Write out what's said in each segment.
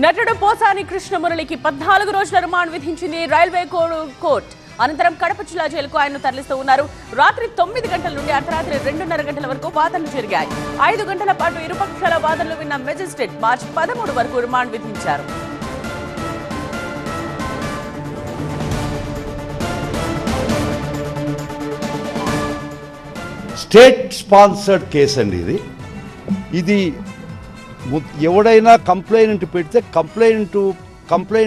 నటుడు పోసాని కృష్ణమురళికి 14 రోజుల రిమాండ్ విధించింది రైల్వే కోర్టు. అనంతరం కడప జిల్లా జైలుకు ఆయన్ను తరలిస్తూ ఉన్నారు. రాత్రి 9 గంటల నుండి అర్ధరాత్రి 2:30 గంటల వరకు వాదనలు జరిగాయి. 5 గంటల పాటు ఇరుపక్షాల వాదనలు విన్న మెజిస్ట్రేట్ మార్చి 13 వరకు రిమాండ్ విధించారు. స్టేట్ స్పాన్సర్డ్ కేసు అండి ఇది ఎవడైనా కంప్లైంట్ పెడితే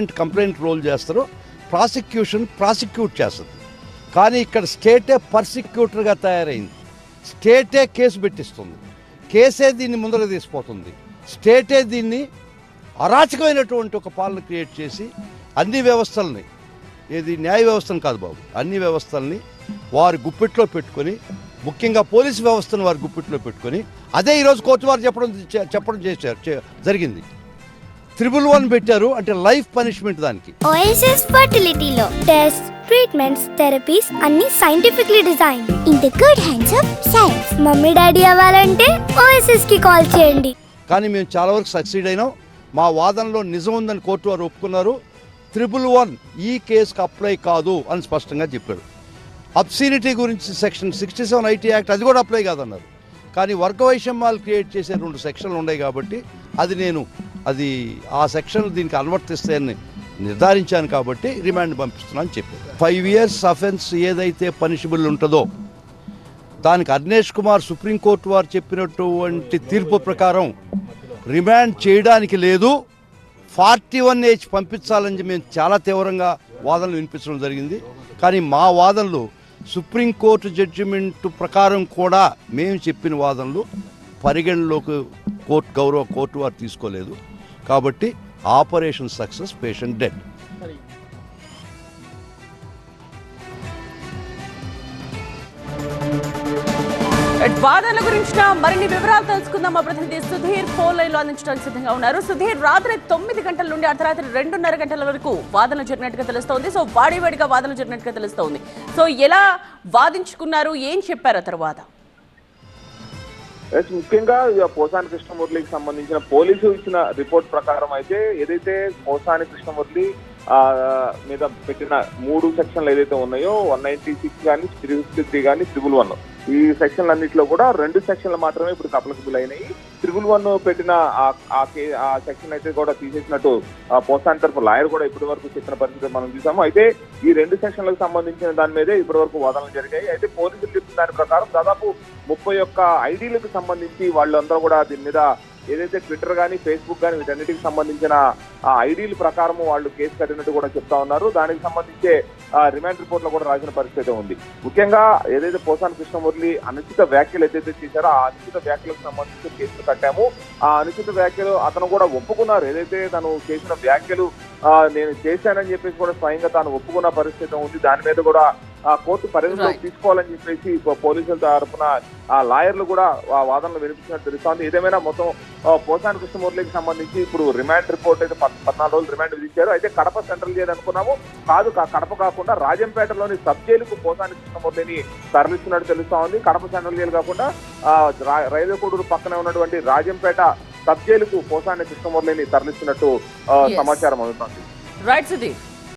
కంప్లైంట్ రోల్ చేస్తారు, ప్రాసిక్యూట్ చేస్తుంది. కానీ ఇక్కడ స్టేటే పర్సిక్యూటర్గా తయారైంది. స్టేటే కేసు పెట్టిస్తుంది, కేసే దీన్ని ముందర తీసిపోతుంది. స్టేటే దీన్ని అరాచకమైనటువంటి ఒక పాలన క్రియేట్ చేసి అన్ని వ్యవస్థల్ని, ఏది న్యాయ వ్యవస్థను కాదు బాబు, అన్ని వ్యవస్థల్ని వారి గుప్పిట్లో పెట్టుకొని, ముఖ్యంగా పోలీసు వ్యవస్థను వారి గుప్పిట్లో పెట్టుకొని, అదే ఈరోజు కోర్టు వారు చెప్పడం జరిగింది. 111 పెట్టారు అంటే లైఫ్ పనిష్మెంట్ దానికి. ఓఎస్ఎస్ ఫర్టిలిటీలో టెస్ట్, ట్రీట్మెంట్స్, థెరపీస్ అన్ని scientifically design in the good hands of science. Mummy daddy అవ్వాలంటే ఓఎస్ఎస్ కి కాల్ చేయండి. కానీ మేము చాలా వరకు సక్సీడ్ అయినాం. మా వాదనలో నిజం ఉందని కోర్టు వారు ఒప్పుకున్నారు. 111 ఈ కేసుకు అప్లై కాదు అని స్పష్టంగా చెప్పారు. అబ్సీనిటీ గురించి సెక్షన్ 67 ఐటీ యాక్ట్ అది కూడా అప్లై కాదన్నారు. కానీ వర్గ వైషమ్యాలు క్రియేట్ చేసే 2 సెక్షన్లు ఉన్నాయి కాబట్టి అది ఆ సెక్షన్లు దీనికి అనువర్తిస్తాయని నిర్ధారించాను కాబట్టి రిమాండ్ పంపిస్తున్నాను చెప్పారు. 5 years అఫెన్స్ ఏదైతే పనిషబుల్ ఉంటుందో దానికి అర్నేష్ కుమార్ సుప్రీంకోర్టు వారు చెప్పినటువంటి తీర్పు ప్రకారం రిమాండ్ చేయడానికి లేదు, 41 ఏజ్ పంపించాలని మేము చాలా తీవ్రంగా వాదనలు వినిపించడం జరిగింది. కానీ మా వాదనలు సుప్రీంకోర్టు జడ్జిమెంట్ ప్రకారం కూడా మేము చెప్పిన వాదనలు పరిగణలోకి గౌరవ కోర్టు వారు తీసుకోలేదు. కాబట్టి ఆపరేషన్ సక్సెస్, పేషెంట్ డెడ్. వాదనల గురించిన మరిన్ని వివరాలు తెలుసుకుందాం. మా ప్రతినిధి సుధీర్ ఫోన్ లైన్ లో అందించడానికి సిద్ధంగా ఉన్నారు. సుధీర్, రాత్రి 9 గంటల నుండి అర్ధరాత్రి 2:30 గంటల వరకు వాదనలు జరిగినట్టుగా తెలుస్తోంది. సో వాడివాడిగా వాదనలు జరిగినట్టుగా తెలుస్తోంది. సో ఎలా వాదించుకున్నారు, ఏం చెప్పారు తర్వాత? ముఖ్యంగా పోసాని కృష్ణమురళికి సంబంధించిన పోలీసు ఇచ్చిన రిపోర్ట్ ప్రకారం అయితే ఏదైతే పోసాని కృష్ణమురళి మీద పెట్టిన 3 సెక్షన్లు ఏదైతే ఉన్నాయో 196 కానీ 353 కానీ 111 ఈ సెక్షన్లు అన్నింటిలో కూడా 2 సెక్షన్లు మాత్రమే ఇప్పుడు అప్లికబుల్ అయినాయి. 111 పెట్టిన ఆ సెక్షన్ అయితే కూడా తీసేసినట్టు పోసాని తరఫు లాయర్ కూడా ఇప్పటి వరకు చెప్పిన పరిస్థితి మనం చూసాము. అయితే ఈ 2 సెక్షన్లకు సంబంధించిన దాని మీదే ఇప్పటి వరకు వాదనలు జరిగాయి. అయితే పోలీసులు చెప్పిన దాని ప్రకారం దాదాపు 31 ఐడీలకు సంబంధించి వాళ్ళందరూ కూడా దీని మీద ఏదైతే ట్విట్టర్ కానీ ఫేస్బుక్ కానీ వీటన్నిటికి సంబంధించిన ఆ ఐడీల ప్రకారం వాళ్ళు కేసు కట్టినట్టు కూడా చెప్తా ఉన్నారు. దానికి సంబంధించే రిమాండ్ రిపోర్ట్ లో కూడా రాసిన పరిస్థితి ఉంది. ముఖ్యంగా ఏదైతే పోసాని కృష్ణమురళి అనుచిత వ్యాఖ్యలు ఏదైతే చేశారో ఆ అనుచిత వ్యాఖ్యలకు సంబంధించి కేసులు కట్టాము. ఆ అనుచిత వ్యాఖ్యలు అతను కూడా ఒప్పుకున్నారు. ఏదైతే తను చేసిన వ్యాఖ్యలు నేను చేశానని చెప్పేసి కూడా స్వయంగా తాను ఒప్పుకున్న పరిస్థితి ఉంది. దాని మీద కూడా కోర్టు పరిగణలోకి తీసుకోవాలని చెప్పేసి పోలీసుల తరఫున ఆ లాయర్లు కూడా వాదనలు వినిపించినట్టు తెలుస్తోంది. ఏదేమైనా మొత్తం పోసాని కృష్ణమురళికి సంబంధించి ఇప్పుడు రిమాండ్ రిపోర్ట్ అయితే 14 రోజులు రిమాండ్ విధించారు. అయితే కడప సెంట్రల్ జైలు అనుకున్నాము, కాదు కడప కాకుండా రాజంపేటలోని సబ్ జైలుకు పోసాని కృష్ణమురళిని తరలిస్తున్నట్టు తెలుస్తా ఉంది. కడప సెంట్రల్ జైలు కాకుండా రైల్వే కోడూరు పక్కనే ఉన్నటువంటి రాజంపేట సబ్ జైలుకు పోసాని కృష్ణమురళిని తరలిస్తున్నట్టు సమాచారం అందుతుంది. రైట్ సుధీర్.